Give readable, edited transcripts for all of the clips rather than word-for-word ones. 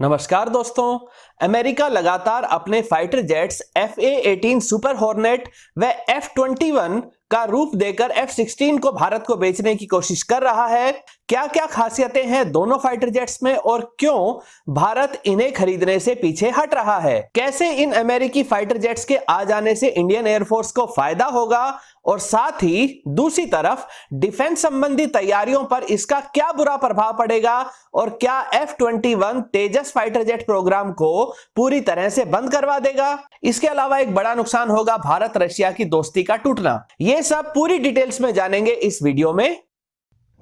नमस्कार दोस्तों। अमेरिका लगातार अपने fighter jets FA-18 super hornet व F-21 का रूप देकर F-16 को भारत को बेचने की कोशिश कर रहा है। क्या क्या खासियतें हैं दोनों फाइटर जेट्स में और क्यों भारत इन्हें खरीदने से पीछे हट रहा है? कैसे इन अमेरिकी फाइटर जेट्स के आ जाने से इंडियन एयरफोर्स को फायदा होगा और साथ ही दूसरी तरफ डिफेंस संबंधी तैयारियों पर इसका क्या बुरा प्रभाव पड़ेगा और क्या F-21 तेजस फाइटर जेट प्रोग्राम को पूरी तरह से बंद करवा देगा? इसके अलावा एक बड़ा नुकसान होगा भारत रशिया की दोस्ती का टूटना। ये सब पूरी डिटेल्स में जानेंगे इस वीडियो में।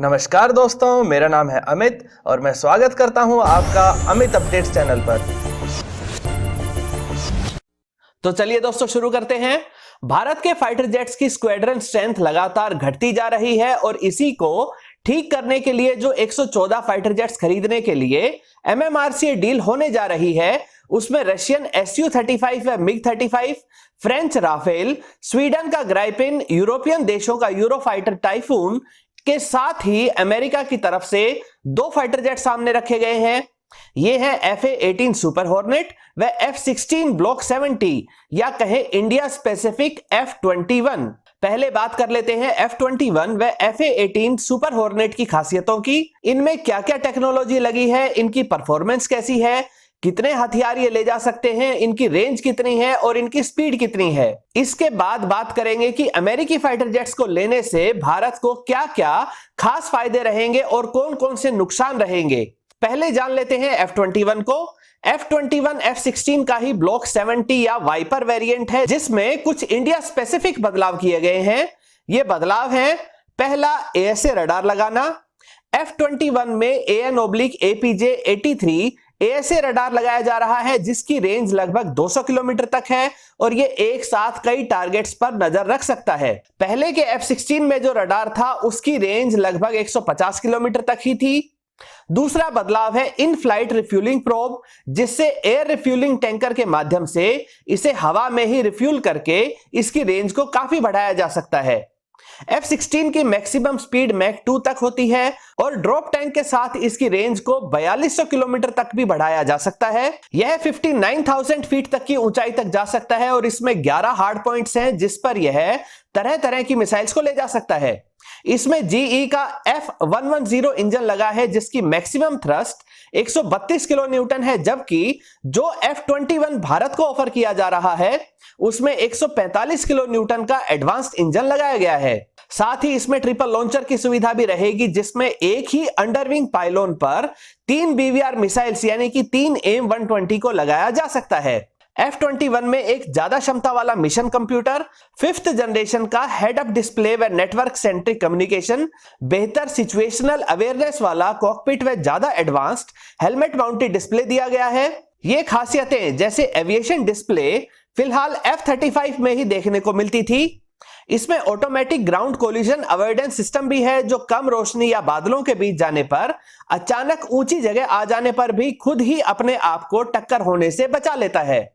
नमस्कार दोस्तों, मेरा नाम है अमित और मैं स्वागत करता हूं आपका अमित अपडेट्स चैनल पर। तो चलिए दोस्तों शुरू करते हैं। भारत के फाइटर जेट्स की स्क्वाड्रन स्ट्रेंथ लगातार घटती जा रही है और इसी को ठीक करने के लिए जो 114 फाइटर जेट्स खरीदने के लिए MMRCA डील होने जा रही है, उसमें रशियन Su-35 व MiG-35, फ्रेंच राफेल, स्वीडन का ग्राइपिन, यूरोपियन देशों का यूरोफाइटर टाइफून के साथ ही अमेरिका की तरफ से 2 फाइटर जेट सामने रखे गए हैं। ये है FA-18 सुपर हॉर्नेट व F-16 ब्लॉक 70 या कहे इंडिया स्पेसिफिक F-21। पहले बात कर लेते हैं F-21 व FA-18 सुपर हॉर्नेट की खासियतों की। इनमें क्या क्या टेक्नोलॉजी लगी है, इनकी परफॉर्मेंस कैसी है, कितने हथियार ये ले जा सकते हैं, इनकी रेंज कितनी है और इनकी स्पीड कितनी है। इसके बाद बात करेंगे कि अमेरिकी फाइटर जेट्स को लेने से भारत को क्या क्या खास फायदे रहेंगे और कौन कौन से नुकसान रहेंगे। पहले जान लेते हैं F-21 को। F-21 F-16 का ही ब्लॉक 70 या वाइपर वेरिएंट है, जिसमें कुछ इंडिया स्पेसिफिक बदलाव किए गए हैं। ये बदलाव हैं, पहला ASA रडार लगाना। F-21 में AN/APJ-83 ASA रडार लगाया जा रहा है, जिसकी रेंज लगभग 200 किलोमीटर तक है और ये एक साथ कई टारगेट्स पर नजर रख सकता है। पहले के F-16 में जो रडार था उसकी रेंज लगभग 150 किलोमीटर तक ही थी। दूसरा बदलाव है इन फ्लाइट रिफ्यूलिंग प्रोब, जिससे एयर रिफ्यूलिंग टैंकर के माध्यम से इसे हवा में ही रिफ्यूल करके इसकी रेंज को काफी बढ़ाया जा सकता है। F-16 की मैक्सिमम स्पीड मैक 2 तक होती है और ड्रॉप टैंक के साथ इसकी रेंज को 4200 किलोमीटर तक भी बढ़ाया जा सकता है। यह 59,000 फीट तक की ऊंचाई तक जा सकता है और इसमें 11 हार्ड पॉइंट्स हैं, जिस पर यह तरह तरह की मिसाइल्स को ले जा सकता है। इसमें GE का F110 इंजन लगा है, जिसकी मैक्सिमम थ्रस्ट 132 किलो न्यूटन है, जबकि जो F-21 भारत को ऑफर किया जा रहा है उसमें 145 किलो न्यूटन का एडवांस्ड इंजन लगाया गया है। साथ ही इसमें ट्रिपल लॉन्चर की सुविधा भी रहेगी, जिसमें एक ही अंडरविंग पाइलोन पर 3 BVR मिसाइल्स यानी कि 3 AIM-120 को लगाया जा सकता है। F-21 में एक ज्यादा क्षमता वाला मिशन कंप्यूटर, 5th जनरेशन का हेड अप डिस्प्ले व नेटवर्क सेंट्रिक कम्युनिकेशन, बेहतर सिचुएशनल अवेयरनेस वाला कॉकपिट व ज्यादा एडवांस्ड हेलमेट माउंटेड डिस्प्ले दिया गया है। ये खासियतें जैसे एविएशन डिस्प्ले फिलहाल F-35 में ही देखने को मिलती थी। इसमें automatic ground collision avoidance system भी है, जो कम रोशनी या बादलों के बीच जाने पर अचानक ऊंची जगह आ जाने पर भी खुद ही अपने आप को टक्कर होने से बचा लेता है।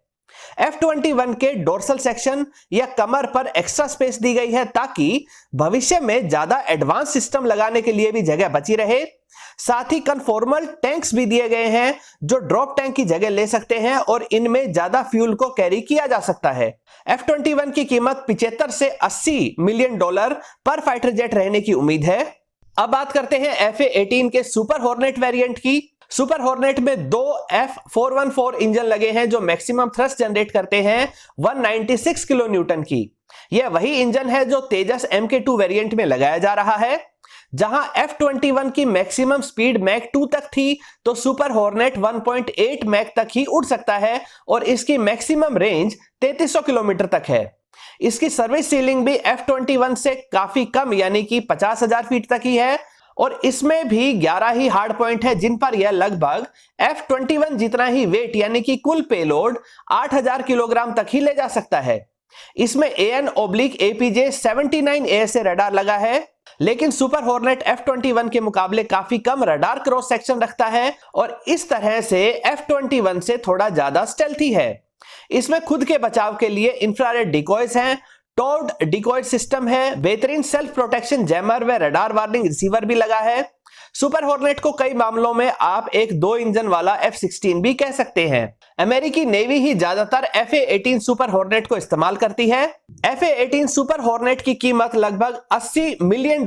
F-21 के डोर्सल सेक्शन या कमर पर एक्स्ट्रा स्पेस दी गई है, ताकि भविष्य में ज्यादा एडवांस सिस्टम लगाने के लिए भी जगह बची रहे। साथ ही कन्फॉर्मल टैंक्स भी दिए गए हैं, जो ड्रॉप टैंक की जगह ले सकते हैं और इनमें ज्यादा फ्यूल को कैरी किया जा सकता है। F-21 की कीमत 75 से $80 मिलियन पर फाइटर जेट रहने की उम्मीद है। अब बात करते हैं FA-18 के सुपर हॉर्नेट वेरिएंट की। सुपर हॉर्नेट में 2 F414 इंजन लगे हैं, जो मैक्सिमम थ्रस्ट जनरेट करते हैं 196 किलो न्यूटन की। यह वही इंजन है जो तेजस MK2 वेरिएंट में लगाया जा रहा है। जहां F-21 की मैक्सिमम स्पीड मैक 2 तक थी, तो सुपर हॉर्नेट 1.8 मैक तक ही उड़ सकता है और इसकी मैक्सिमम रेंज 3300 किलोमीटर तक है। इसकी सर्विस सीलिंग भी F-21 से काफी कम यानी कि 50,000 फीट तक ही है और इसमें भी 11 ही हार्ड पॉइंट है, जिन पर यह लगभग F-21 जितना ही वेट यानी कि कुल पेलोड 8000 किलोग्राम तक ही ले जा सकता है। इसमें AN/APJ-79 ASA रडार लगा है, लेकिन सुपर हॉर्नेट F-21 के मुकाबले काफी कम रडार क्रॉस सेक्शन रखता है और इस तरह से F-21 से थोड़ा ज्यादा स्टेल्थी है। इसमें खुद के बचाव के लिए इंफ्रारेड डिकॉयज हैं, टॉर्ड डिकॉय सिस्टम है, बेहतरीन सेल्फ प्रोटेक्शन जैमर व रडार वार्निंग रिसीवर भी लगा है। सुपर हॉर्नेट को कई मामलों में आप एक 2 इंजन वाला F-16 भी कह सकते हैं। अमेरिकी नेवी ही ज्यादातर FA-18 सुपर हॉर्नेट को इस्तेमाल करती है। FA-18 सुपर हॉर्नेट की कीमत लगभग $80 मिलियन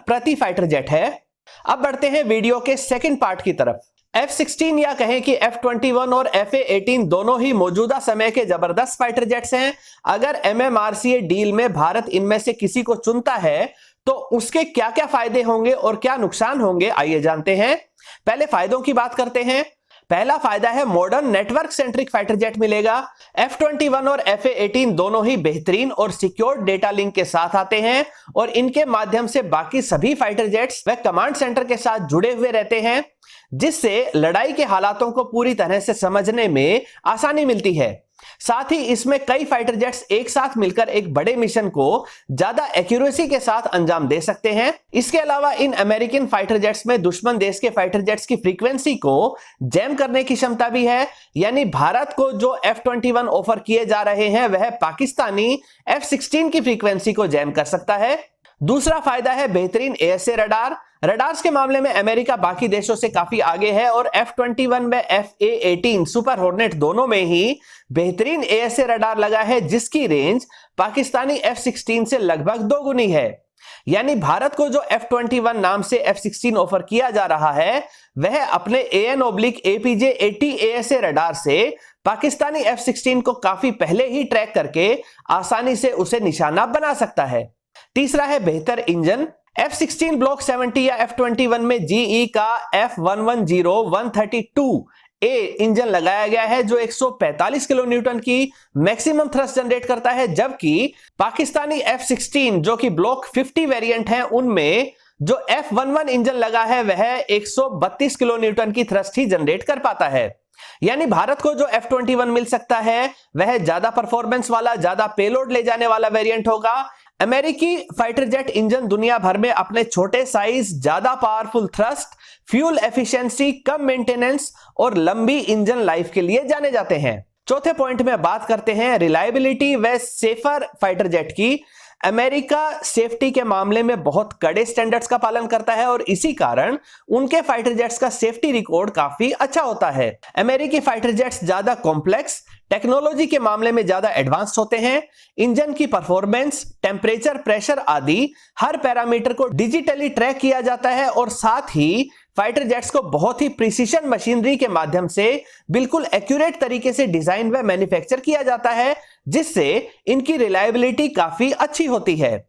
प्रति फाइटर जेट है। अब बढ़ते हैं वीडियो के सेकंड पार्ट की तरफ। F-16 या कहें कि F-21 और FA-18 दोनों ही मौजूदा समय के जबरदस्त फाइटर जेट्स हैं। अगर MMRCA डील में भारत इनमें से किसी को चुनता है तो उसके क्या क्या फायदे होंगे और क्या नुकसान होंगे, आइए जानते हैं। पहले फायदों की बात करते हैं। पहला फायदा है modern network centric fighter jet मिलेगा। F-21 और FA-18 दोनों ही बेहतरीन और सिक्योर्ड डेटा लिंक के साथ आते हैं और इनके माध्यम से बाकी सभी फाइटर जेट्स व कमांड सेंटर के साथ जुड़े हुए रहते हैं, जिससे लड़ाई के हालातों को पूरी तरह से समझने में आसानी मिलती है। साथ ही इसमें कई फाइटर जेट्स एक साथ मिलकर एक बड़े मिशन को ज्यादा एक्यूरेसी के साथ अंजाम दे सकते हैं। इसके अलावा इन अमेरिकन फाइटर जेट्स में दुश्मन देश के फाइटर जेट्स की फ्रीक्वेंसी को जैम करने की क्षमता भी है, यानी भारत को जो F-21 ऑफर किए जा रहे हैं वह पाकिस्तानी F-16 की फ्रीक्वेंसी को जैम कर सकता है। दूसरा फायदा है बेहतरीन ASA रडार। रडार्स के मामले में अमेरिका बाकी देशों से काफी आगे है और F-21 व FA-18 सुपर हॉर्नेट दोनों में ही बेहतरीन ASA रडार लगा है, जिसकी रेंज पाकिस्तानी F-16 से लगभग 2 गुनी है। यानी भारत को जो F-21 नाम से F-16 ऑफर किया जा रहा है वह अपने AN/APJ-80 ASA रडार से पाकिस्तानी F-16 को काफी पहले ही ट्रैक करके आसानी से उसे निशाना बना सकता है। तीसरा है बेहतर इंजन। F-16 ब्लॉक 70 या F-21 में GE का F110-132A इंजन लगाया गया है जो 145 किलो न्यूटन की मैक्सिमम थ्रस्ट जनरेट करता है, जबकि पाकिस्तानी F-16 जो कि ब्लॉक 50 वेरिएंट है उनमें जो F-11 इंजन लगा है वह 132 किलो न्यूटन की थ्रस्ट ही जनरेट कर पाता है। यानी भारत को जो F-21 मिल सकता है वह ज्यादा परफॉर्मेंस वाला, ज्यादा पेलोड ले जाने वाला वेरिएंट होगा। अमेरिकी फाइटर जेट इंजन दुनिया भर में अपने छोटे साइज, ज्यादा पावरफुल थ्रस्ट, फ्यूल एफिशिएंसी, कम मेंटेनेंस और लंबी इंजन लाइफ के लिए जाने जाते हैं। चौथे पॉइंट में बात करते हैं रिलायबिलिटी व सेफर फाइटर जेट की। अमेरिका सेफ्टी के मामले में बहुत कड़े स्टैंडर्ड्स का पालन करता है और इसी कारण उनके फाइटर जेट्स का सेफ्टी रिकॉर्ड काफी अच्छा होता है। अमेरिकी फाइटर जेट्स ज्यादा कॉम्प्लेक्स, टेक्नोलॉजी के मामले में ज्यादा एडवांस होते हैं। इंजन की परफॉर्मेंस, टेम्परेचर, प्रेशर आदि हर पैरामीटर को डिजिटली ट्रैक किया जाता है और साथ ही फाइटर जेट्स को बहुत ही प्रिसीशन मशीनरी के माध्यम से बिल्कुल एक्यूरेट तरीके से डिजाइन व मैन्युफैक्चर किया जाता है, जिससे इनकी रिलायबिलिटी काफी अच्छी होती है।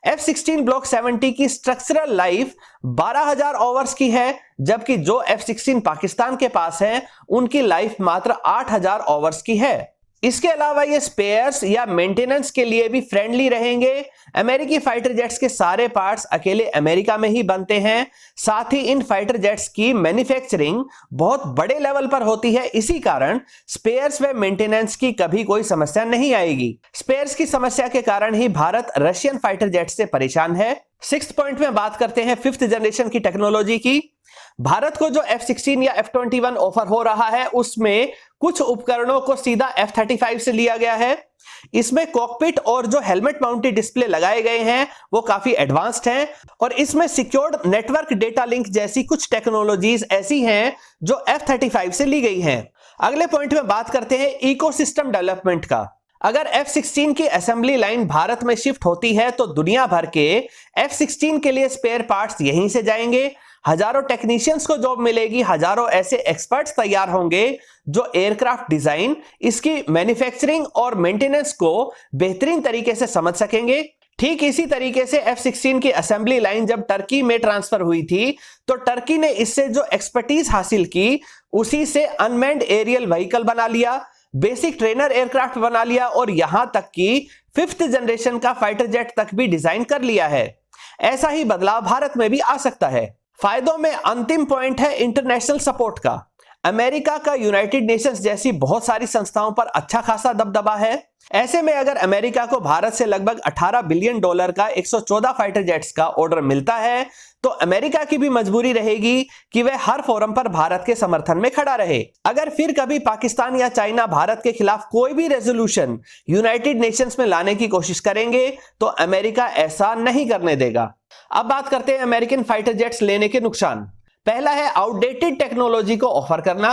F-16 ब्लॉक 70 की स्ट्रक्चरल लाइफ 12,000 आवर्स की है, जबकि जो F-16 पाकिस्तान के पास है उनकी लाइफ मात्र 8,000 आवर्स की है। इसके अलावा ये स्पेयर्स या मेंटेनेंस के लिए भी फ्रेंडली रहेंगे। अमेरिकी फाइटर जेट्स के सारे पार्ट्स अकेले अमेरिका में ही बनते हैं। साथ ही इन फाइटर जेट्स की मैन्युफैक्चरिंग बहुत बड़े लेवल पर होती है, इसी कारण स्पेयर्स व मेंटेनेंस की कभी कोई समस्या नहीं आएगी। स्पेयर्स की समस्या के कारण ही भारत रशियन फाइटर जेट से परेशान है। 6th पॉइंट में बात करते हैं 5th जनरेशन की टेक्नोलॉजी की। भारत को जो F-16 या F-21 ऑफर हो रहा है उसमें कुछ उपकरणों को सीधा F-35 से लिया गया है। इसमें कॉकपिट और जो हेलमेट माउंटेड डिस्प्ले लगाए गए हैं वो काफी एडवांस्ड हैं और इसमें सिक्योर्ड नेटवर्क डेटा लिंक जैसी कुछ टेक्नोलॉजीज ऐसी हैं जो F-35 से ली गई हैं। अगले पॉइंट में बात करते हैं इकोसिस्टम डेवलपमेंट का। अगर F-16 की असेंबली लाइन भारत में शिफ्ट होती है तो दुनिया भर के F-16 के लिए स्पेयर पार्ट्स यहीं से जाएंगे। हजारों टेक्नीशियंस को जॉब मिलेगी, हजारों ऐसे एक्सपर्ट्स तैयार होंगे जो एयरक्राफ्ट डिजाइन, इसकी मैन्युफैक्चरिंग और मेंटेनेंस को बेहतरीन तरीके से समझ सकेंगे। ठीक इसी तरीके से F-16 की असेंबली लाइन जब टर्की में ट्रांसफर हुई थी तो टर्की ने इससे जो एक्सपर्टीज हासिल की उसी से अनमैन्ड एरियल व्हीकल बना लिया, बेसिक ट्रेनर एयरक्राफ्ट बना लिया और यहां तक कि 5th जनरेशन का फाइटर जेट तक भी डिजाइन कर लिया है। ऐसा ही बदलाव भारत में भी आ सकता है। फायदों में अंतिम पॉइंट है इंटरनेशनल सपोर्ट का। अमेरिका का यूनाइटेड नेशंस जैसी बहुत सारी संस्थाओं पर अच्छा खासा दबदबा है। ऐसे में अगर अमेरिका को भारत से लगभग $18 बिलियन का 114 फाइटर जेट्स का ऑर्डर मिलता है तो अमेरिका की भी मजबूरी रहेगी कि वह हर फोरम पर भारत के समर्थन में खड़ा रहे। अगर फिर कभी पाकिस्तान या चाइना भारत के खिलाफ कोई भी रेजोल्यूशन यूनाइटेड नेशंस में लाने की कोशिश करेंगे तो अमेरिका ऐसा नहीं करने देगा। अब बात करते हैं अमेरिकन फाइटर जेट्स लेने के नुकसान। पहला है आउटडेटेड टेक्नोलॉजी को ऑफर करना।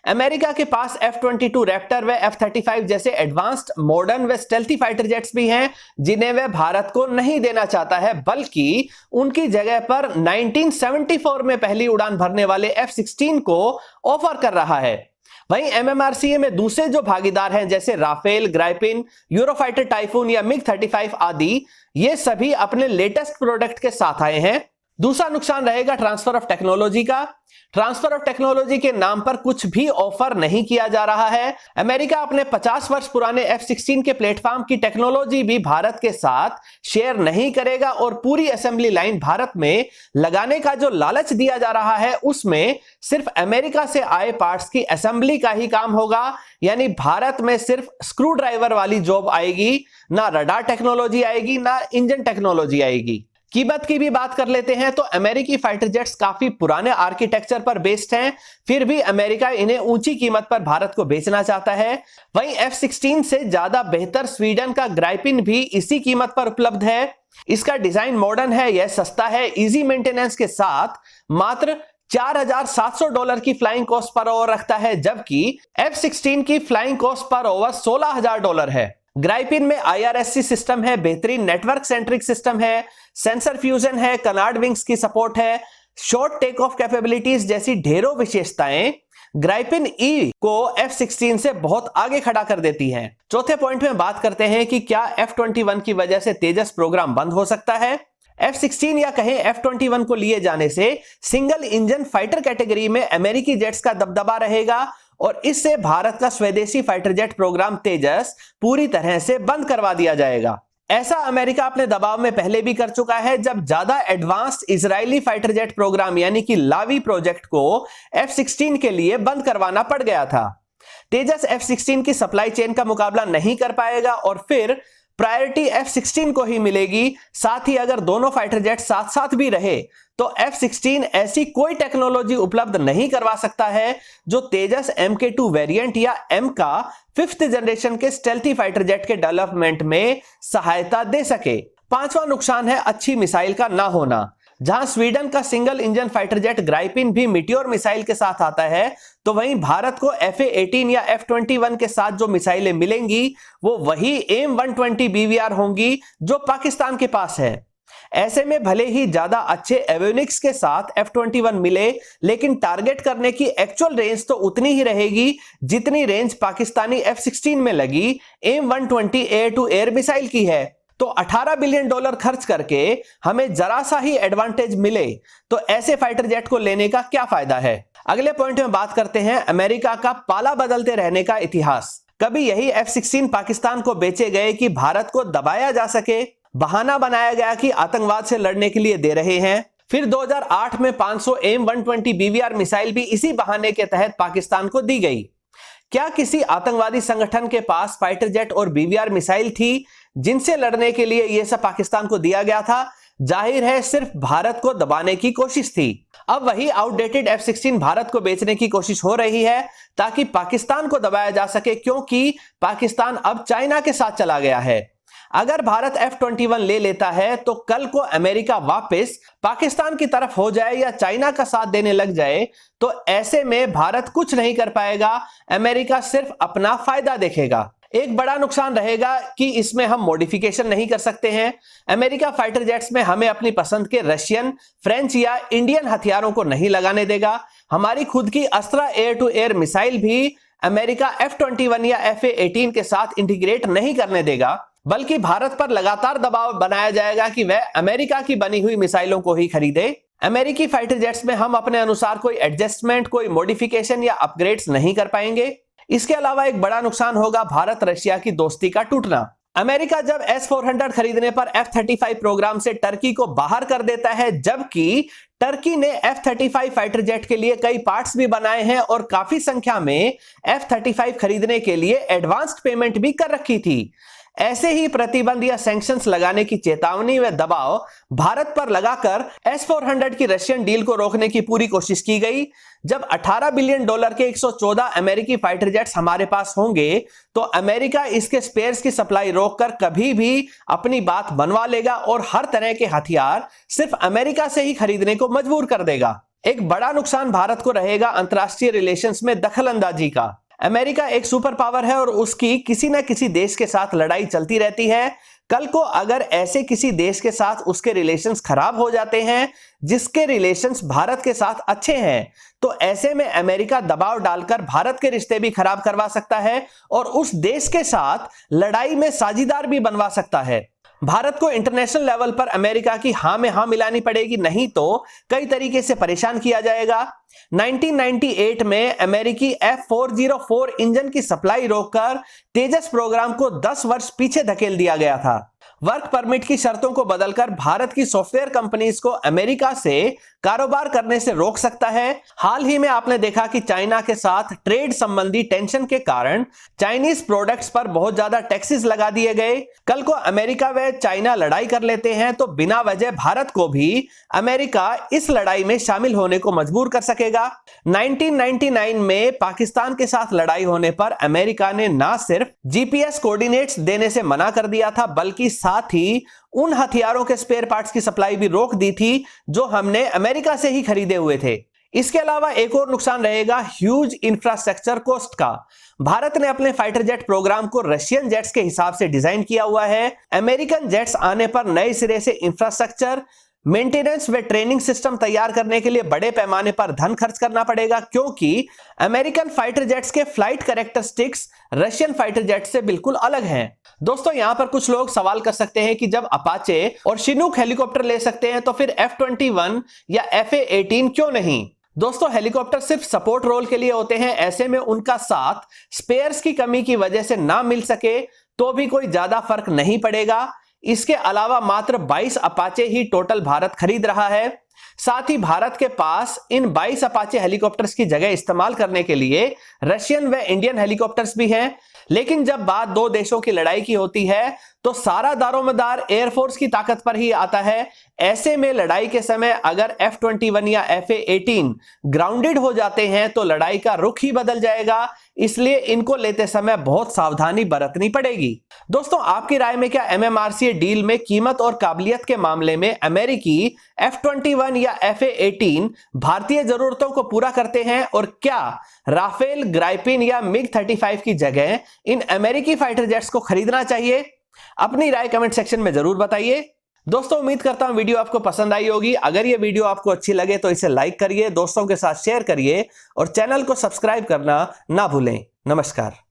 अमेरिका के पास F-22 रैप्टर व F-35 जैसे एडवांस्ड, मॉडर्न व स्टेल्थी फाइटर जेट्स भी हैं जिन्हें वह भारत को नहीं देना चाहता है, बल्कि उनकी जगह पर 1974 में पहली उड़ान भरने वाले F-16 को ऑफर कर रहा है। वहीं MMRCA में दूसरे जो भागीदार हैं जैसे राफेल, ग्राइपिन, यूरोफाइटर टाइफून या MiG-35 आदि, ये सभी अपने लेटेस्ट प्रोडक्ट के साथ आए हैं। दूसरा नुकसान रहेगा ट्रांसफर ऑफ टेक्नोलॉजी का। ट्रांसफर ऑफ टेक्नोलॉजी के नाम पर कुछ भी ऑफर नहीं किया जा रहा है। अमेरिका अपने 50 वर्ष पुराने F-16 के प्लेटफॉर्म की टेक्नोलॉजी भी भारत के साथ शेयर नहीं करेगा और पूरी असेंबली लाइन भारत में लगाने का जो लालच दिया जा रहा है उसमें सिर्फ अमेरिका से आए पार्ट्स की असेंबली का ही काम होगा। यानी भारत में सिर्फ स्क्रू ड्राइवर वाली जॉब आएगी, ना रडार टेक्नोलॉजी आएगी, ना इंजन टेक्नोलॉजी आएगी। कीमत की भी बात कर लेते हैं तो अमेरिकी फाइटर जेट्स काफी पुराने आर्किटेक्चर पर बेस्ड हैं, फिर भी अमेरिका इन्हें ऊंची कीमत पर भारत को बेचना चाहता है। वहीं F-16 से ज्यादा बेहतर स्वीडन का ग्राइपिन भी इसी कीमत पर उपलब्ध है। इसका डिजाइन मॉडर्न है, यह सस्ता है, इजी मेंटेनेंस के साथ मात्र $4,700 की फ्लाइंग कॉस्ट पर ओवर रखता है, जबकि F-16 की फ्लाइंग कॉस्ट पर ओवर $16,000 है। ग्राइपिन में IRSC सिस्टम है, बेहतरीन नेटवर्क सेंट्रिक सिस्टम है, सेंसर फ्यूजन है, कनार्ड विंग्स की सपोर्ट है, शॉर्ट टेक ऑफ कैपेबिलिटीज जैसी ढेरों विशेषताएं ग्राइपिन ई को F-16 से बहुत आगे खड़ा कर देती हैं। चौथे पॉइंट में बात करते हैं कि क्या F-21 की वजह से तेजस प्रोग्राम बंद हो सकता है। F-16 या कहें F-21 को लिए जाने से सिंगल इंजन फाइटर कैटेगरी में अमेरिकी जेट्स का दबदबा रहेगा और इससे भारत का स्वदेशी फाइटर जेट प्रोग्राम तेजस पूरी तरह से बंद करवा दिया जाएगा। ऐसा अमेरिका अपने दबाव में पहले भी कर चुका है, जब ज्यादा advanced Israeli fighter jet program यानी कि लावी प्रोजेक्ट को F-16 के लिए बंद करवाना पड़ गया था। तेजस F-16 की सप्लाई चेन का मुकाबला नहीं कर पाएगा और फिर प्रायोरिटी F-16 को ही मिलेगी। साथ ही अगर दोनों फाइटर जेट साथ साथ भी रहे तो F-16 ऐसी कोई टेक्नोलॉजी उपलब्ध नहीं करवा सकता है जो तेजस MK2 वेरिएंट या M का 5th जनरेशन के स्टेल्थी फाइटर जेट के डेवलपमेंट में सहायता दे सके। पांचवा नुकसान है अच्छी मिसाइल का ना होना। जहां स्वीडन का single engine fighter jet Gripen भी मीटियोर मिसाइल के साथ आता है, तो वहीं भारत को FA-18 या F-21 के साथ जो मिसाइलें मिलेंगी वो वही AIM-120 BVR होंगी जो पाकिस्तान के पास है। ऐसे में भले ही ज्यादा अच्छे एवियोनिक्स के साथ F-21 मिले, लेकिन टारगेट करने की एक्चुअल रेंज तो उतनी ही रहेगी जितनी रेंज पाकिस्तानी F-16 में लगी AIM-120 air to air missile की है। तो $18 बिलियन खर्च करके हमें जरा सा ही एडवांटेज मिले तो ऐसे फाइटर जेट को लेने का क्या फायदा है। अगले पॉइंट में बात करते हैं अमेरिका का पाला बदलते रहने का इतिहास। कभी यही F-16 पाकिस्तान को बेचे गए कि भारत को दबाया जा सके, बहाना बनाया गया कि आतंकवाद से लड़ने के लिए दे रहे हैं। फिर 2008 में 500 AIM-120 BVR मिसाइल भी इसी बहाने के तहत पाकिस्तान को दी गई। क्या किसी आतंकवादी संगठन के पास फाइटर जेट और BVR मिसाइल थी जिनसे लड़ने के लिए यह सब पाकिस्तान को दिया गया था? जाहिर है सिर्फ भारत को दबाने की कोशिश थी। अब वही आउटडेटेड F-16 भारत को बेचने की कोशिश हो रही है ताकि पाकिस्तान को दबाया जा सके, क्योंकि पाकिस्तान अब चाइना के साथ चला गया है। अगर भारत F-21 ले लेता है तो कल को अमेरिका वापस पाकिस्तान की तरफ हो जाए या चाइना का साथ देने लग जाए तो ऐसे में भारत कुछ नहीं कर पाएगा, अमेरिका सिर्फ अपना फायदा देखेगा। एक बड़ा नुकसान रहेगा कि इसमें हम मॉडिफिकेशन नहीं कर सकते हैं। अमेरिका फाइटर जेट्स में हमें अपनी पसंद के रशियन, फ्रेंच या इंडियन हथियारों को नहीं लगाने देगा। हमारी खुद की Astra air to air missile भी अमेरिका F-21 या FA-18 के साथ इंटीग्रेट नहीं करने देगा, बल्कि भारत पर लगातार दबाव बनाया जाएगा कि वह अमेरिका की बनी हुई मिसाइलों को ही खरीदे। अमेरिकी फाइटर जेट्स में हम अपने अनुसार कोई एडजस्टमेंट, कोई मॉडिफिकेशन या अपग्रेड्स नहीं कर पाएंगे। इसके अलावा एक बड़ा नुकसान होगा भारत रशिया की दोस्ती का टूटना। अमेरिका जब S-400 खरीदने पर F-35 प्रोग्राम से टर्की को बाहर कर देता है, जबकि टर्की ने F-35 फाइटर जेट के लिए कई पार्ट्स भी बनाए हैं और काफी संख्या में F-35 खरीदने के लिए एडवांस्ड पेमेंट भी कर रखी थी। ऐसे ही प्रतिबंध या सैंक्शंस लगाने की चेतावनी व दबाव भारत पर लगाकर S-400 की रशियन डील को रोकने की पूरी कोशिश की गई। जब $18 बिलियन के 114 अमेरिकी फाइटर जेट्स हमारे पास होंगे तो अमेरिका इसके स्पेयर्स की सप्लाई रोककर कभी भी अपनी बात मनवा लेगा और हर तरह के हथियार सिर्फ अमेरिका से ही खरीदने को मजबूर कर देगा। एक बड़ा नुकसान भारत को रहेगा अंतर्राष्ट्रीय रिलेशंस में दखलंदाजी का। अमेरिका एक सुपर पावर है और उसकी किसी न किसी देश के साथ लड़ाई चलती रहती है। कल को अगर ऐसे किसी देश के साथ उसके रिलेशंस खराब हो जाते हैं जिसके रिलेशंस भारत के साथ अच्छे हैं, तो ऐसे में अमेरिका दबाव डालकर भारत के रिश्ते भी खराब करवा सकता है और उस देश के साथ लड़ाई में साझीदार भी बनवा सकता है। भारत को इंटरनेशनल लेवल पर अमेरिका की हां में हां मिलानी पड़ेगी, नहीं तो कई तरीके से परेशान किया जाएगा। 1998 में अमेरिकी F404 इंजन की सप्लाई रोककर तेजस प्रोग्राम को 10 वर्ष पीछे धकेल दिया गया था। वर्क परमिट की शर्तों को बदलकर भारत की सॉफ्टवेयर कंपनीज को अमेरिका से कारोबार करने से रोक सकता है। हाल ही में आपने देखा कि चाइना के साथ ट्रेड संबंधी टेंशन के कारण चाइनीज प्रोडक्ट्स पर बहुत ज्यादा टैक्सेस लगा दिए गए। कल को अमेरिका व चाइना लड़ाई कर लेते हैं तो बिना वजह भारत को भी अमेरिका इस लड़ाई में शामिल होने को मजबूर कर सकेगा। 1999 में पाकिस्तान के साथ लड़ाई होने पर अमेरिका ने ना सिर्फ जीपीएस कोऑर्डिनेट्स देने से मना कर दिया था, बल्कि साथ ही उन हथियारों के स्पेयर पार्ट्स की सप्लाई भी रोक दी थी जो हमने अमेरिका से ही खरीदे हुए थे। इसके अलावा एक और नुकसान रहेगा ह्यूज इंफ्रास्ट्रक्चर कॉस्ट का। भारत ने अपने फाइटर जेट प्रोग्राम को रशियन जेट्स के हिसाब से डिजाइन किया हुआ है। अमेरिकन जेट्स आने पर नए सिरे से इंफ्रास्ट्रक्चर, मेंटेनेंस व ट्रेनिंग सिस्टम तैयार करने के लिए बड़े पैमाने पर धन खर्च करना पड़ेगा, क्योंकि अमेरिकन फाइटर जेट्स के flight characteristics Russian fighter jet से बिल्कुल अलग हैं। दोस्तों, यहां पर कुछ लोग सवाल कर सकते हैं कि जब अपाचे और शिनूक हेलीकॉप्टर ले सकते हैं तो फिर F-21 या FA-18 क्यों नहीं? दोस्तों, हेलीकॉप्टर सिर्फ सपोर्ट रोल के लिए होते हैं। ऐसे में उनका साथ स्पेयर्स की कमी की वजह से ना मिल सके तो भी कोई ज्यादा फर्क नहीं पड़ेगा। इसके अलावा मात्र 22 अपाचे ही टोटल भारत खरीद रहा है। साथ ही भारत के पास इन 22 अपाचे हेलीकॉप्टर्स की जगह इस्तेमाल करने के लिए रशियन व इंडियन हेलीकॉप्टर्स भी हैं। लेकिन जब बात दो देशों की लड़ाई की होती है तो सारा दारोमदार एयरफोर्स की ताकत पर ही आता है। ऐसे में लड़ाई के समय अगर F-21 या FA-18 ग्राउंडेड हो जाते हैं तो लड़ाई का रुख ही बदल जाएगा, इसलिए इनको लेते समय बहुत सावधानी बरतनी पड़ेगी। दोस्तों, आपकी राय में क्या MMRCA डील में कीमत और काबिलियत के मामले में अमेरिकी F-21 या FA-18 भारतीय जरूरतों को पूरा करते हैं, और क्या राफेल, ग्राइपिन या MiG-35 की जगह इन अमेरिकी फाइटर जेट्स को खरीदना चाहिए? अपनी राय कमेंट सेक्शन में जरूर बताइए। दोस्तों, उम्मीद करता हूं वीडियो आपको पसंद आई होगी। अगर ये वीडियो आपको अच्छी लगे तो इसे लाइक करिए, दोस्तों के साथ शेयर करिए और चैनल को सब्सक्राइब करना ना भूलें। नमस्कार।